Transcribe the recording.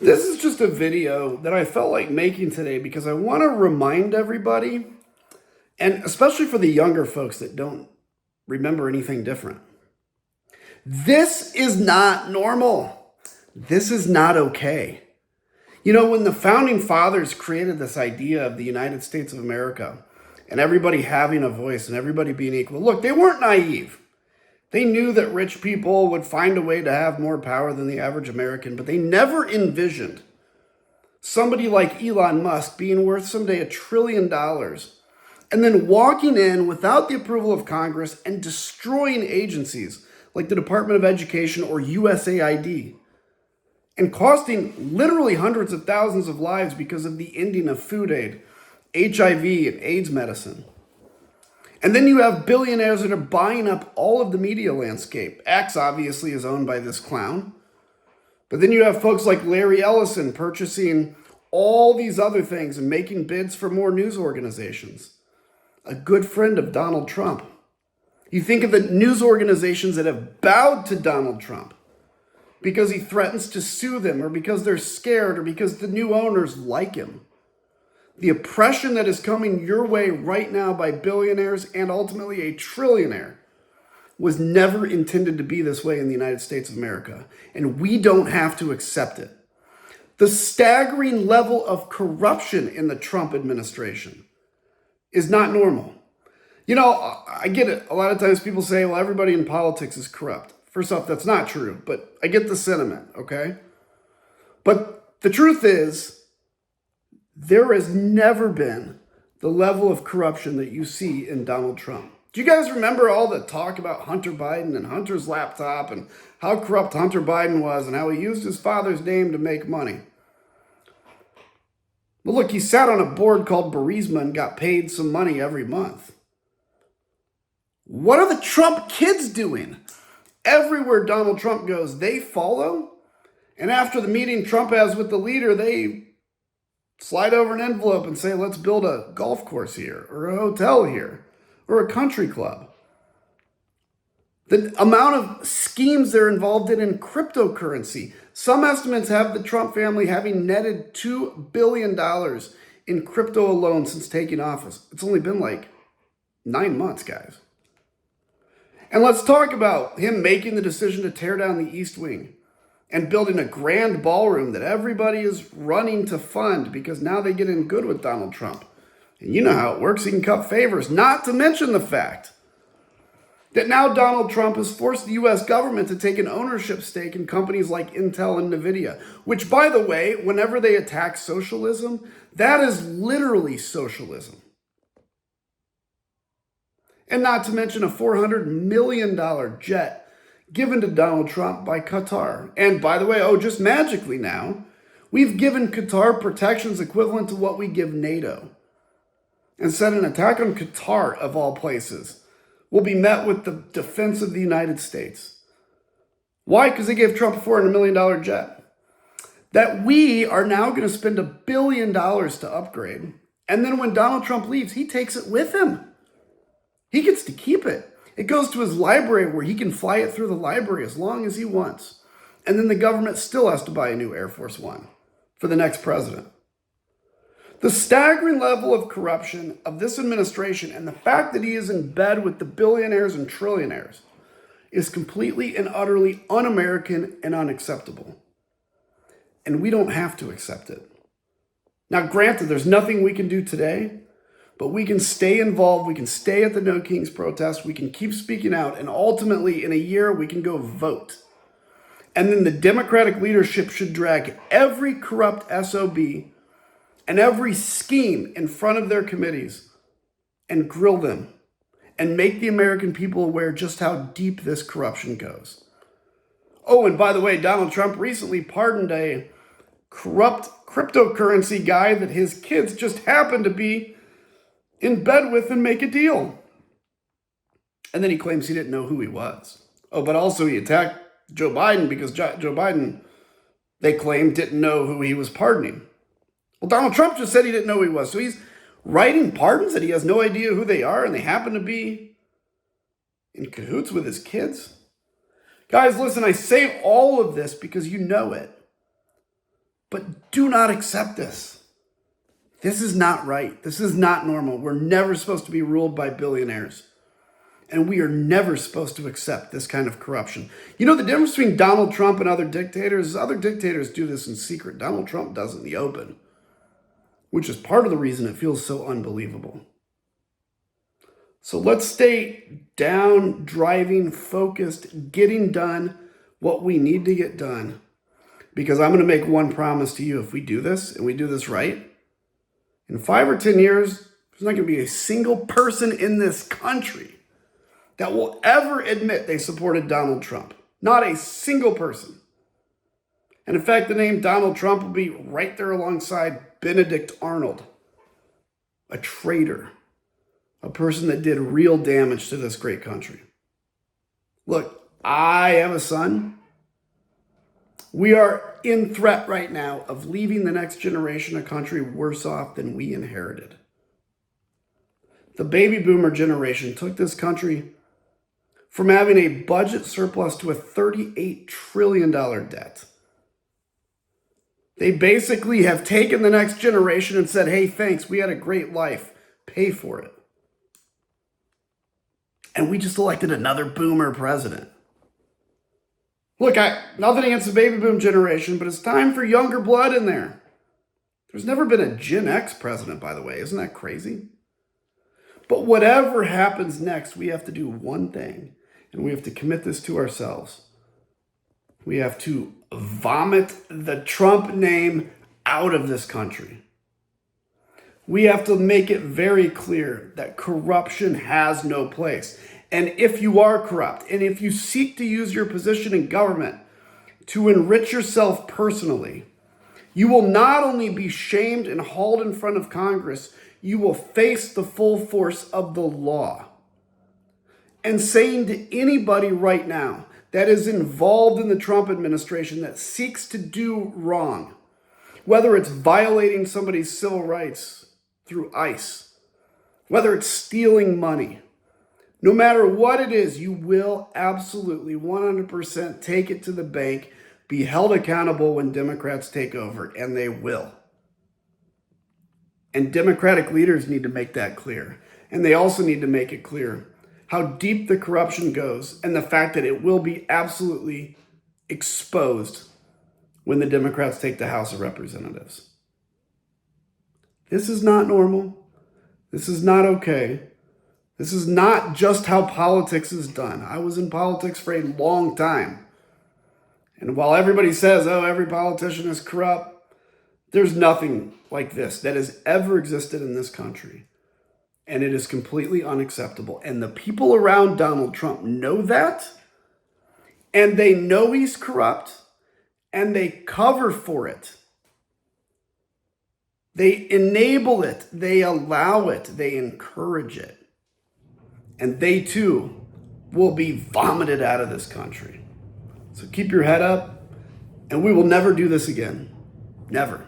This is just a video that I felt like making today because I want to remind everybody, and especially for the younger folks that don't remember anything different. This is not normal. This is not okay. You know, when the founding fathers created this idea of the United States of America and everybody having a voice and everybody being equal, look, they weren't naive. They knew that rich people would find a way to have more power than the average American, but they never envisioned somebody like Elon Musk being worth someday $1 trillion and then walking in without the approval of Congress and destroying agencies like the Department of Education or USAID and costing literally hundreds of thousands of lives because of the ending of food aid, HIV, and AIDS medicine. And then you have billionaires that are buying up all of the media landscape. X obviously is owned by this clown. But then you have folks like Larry Ellison purchasing all these other things and making bids for more news organizations. A good friend of Donald Trump. You think of the news organizations that have bowed to Donald Trump because he threatens to sue them or because they're scared or because the new owners like him. The oppression that is coming your way right now by billionaires and ultimately a trillionaire was never intended to be this way in the United States of America, and we don't have to accept it. The staggering level of corruption in the Trump administration is not normal. You know, I get it. A lot of times people say, well, everybody in politics is corrupt. First off, that's not true, but I get the sentiment, okay? But the truth is, there has never been the level of corruption that you see in Donald Trump. Do you guys remember all the talk about Hunter Biden and Hunter's laptop and how corrupt Hunter Biden was and how he used his father's name to make money? Well, look, he sat on a board called Burisma and got paid some money every month. What are the Trump kids doing? Everywhere Donald Trump goes, they follow. And after the meeting Trump has with the leader, they slide over an envelope and say, let's build a golf course here, or a hotel here, or a country club. The amount of schemes they're involved in cryptocurrency. Some estimates have the Trump family having netted $2 billion in crypto alone since taking office. It's only been like 9 months, guys. And let's talk about him making the decision to tear down the East Wing and building a grand ballroom that everybody is running to fund because now they get in good with Donald Trump. And you know how it works. He can cut favors, not to mention the fact that now Donald Trump has forced the U.S. government to take an ownership stake in companies like Intel and NVIDIA, which, by the way, whenever they attack socialism, that is literally socialism. And not to mention a $400 million jet given to Donald Trump by Qatar. And by the way, just magically now, we've given Qatar protections equivalent to what we give NATO. And said an attack on Qatar, of all places, will be met with the defense of the United States. Why? Because they gave Trump a $400 million jet. That we are now going to spend $1 billion to upgrade. And then when Donald Trump leaves, he takes it with him. He gets to keep it. It goes to his library where he can fly it through the library as long as he wants. And then the government still has to buy a new Air Force One for the next president. The staggering level of corruption of this administration and the fact that he is in bed with the billionaires and trillionaires is completely and utterly un-American and unacceptable. And we don't have to accept it. Now, granted, there's nothing we can do today, but we can stay involved, we can stay at the No Kings protest, we can keep speaking out, and ultimately in a year we can go vote. And then the Democratic leadership should drag every corrupt SOB and every scheme in front of their committees and grill them and make the American people aware just how deep this corruption goes. Oh, and by the way, Donald Trump recently pardoned a corrupt cryptocurrency guy that his kids just happened to be in bed with and make a deal. And then he claims he didn't know who he was. Oh, but also he attacked Joe Biden because Joe Biden, they claim, didn't know who he was pardoning. Well, Donald Trump just said he didn't know who he was. So he's writing pardons that he has no idea who they are and they happen to be in cahoots with his kids. Guys, listen, I say all of this because you know it. But do not accept this. This is not right. This is not normal. We're never supposed to be ruled by billionaires. And we are never supposed to accept this kind of corruption. You know, the difference between Donald Trump and other dictators do this in secret. Donald Trump does it in the open, which is part of the reason it feels so unbelievable. So let's stay down, driving, focused, getting done what we need to get done. Because I'm going to make one promise to you. If we do this, and we do this right, in 5 or 10 years, there's not going to be a single person in this country that will ever admit they supported Donald Trump. Not a single person. And in fact, the name Donald Trump will be right there alongside Benedict Arnold, a traitor, a person that did real damage to this great country. Look, I have a son. We are in threat right now of leaving the next generation a country worse off than we inherited. The baby boomer generation took this country from having a budget surplus to a $38 trillion debt. They basically have taken the next generation and said, hey, thanks, we had a great life, pay for it. And we just elected another boomer president. Look, nothing against the baby boom generation, but it's time for younger blood in there. There's never been a Gen X president, by the way. Isn't that crazy? But whatever happens next, we have to do one thing, and we have to commit this to ourselves. We have to vomit the Trump name out of this country. We have to make it very clear that corruption has no place. And if you are corrupt, and if you seek to use your position in government to enrich yourself personally, you will not only be shamed and hauled in front of Congress, you will face the full force of the law. And saying to anybody right now that is involved in the Trump administration that seeks to do wrong, whether it's violating somebody's civil rights through ICE, whether it's stealing money, no matter what it is, you will absolutely 100% take it to the bank, be held accountable when Democrats take over, and they will. And Democratic leaders need to make that clear. And they also need to make it clear how deep the corruption goes and the fact that it will be absolutely exposed when the Democrats take the House of Representatives. This is not normal. This is not okay. This is not just how politics is done. I was in politics for a long time. And while everybody says, oh, every politician is corrupt, there's nothing like this that has ever existed in this country. And it is completely unacceptable. And the people around Donald Trump know that. And they know he's corrupt. And they cover for it. They enable it. They allow it. They encourage it. And they too will be vomited out of this country. So keep your head up, and we will never do this again. Never.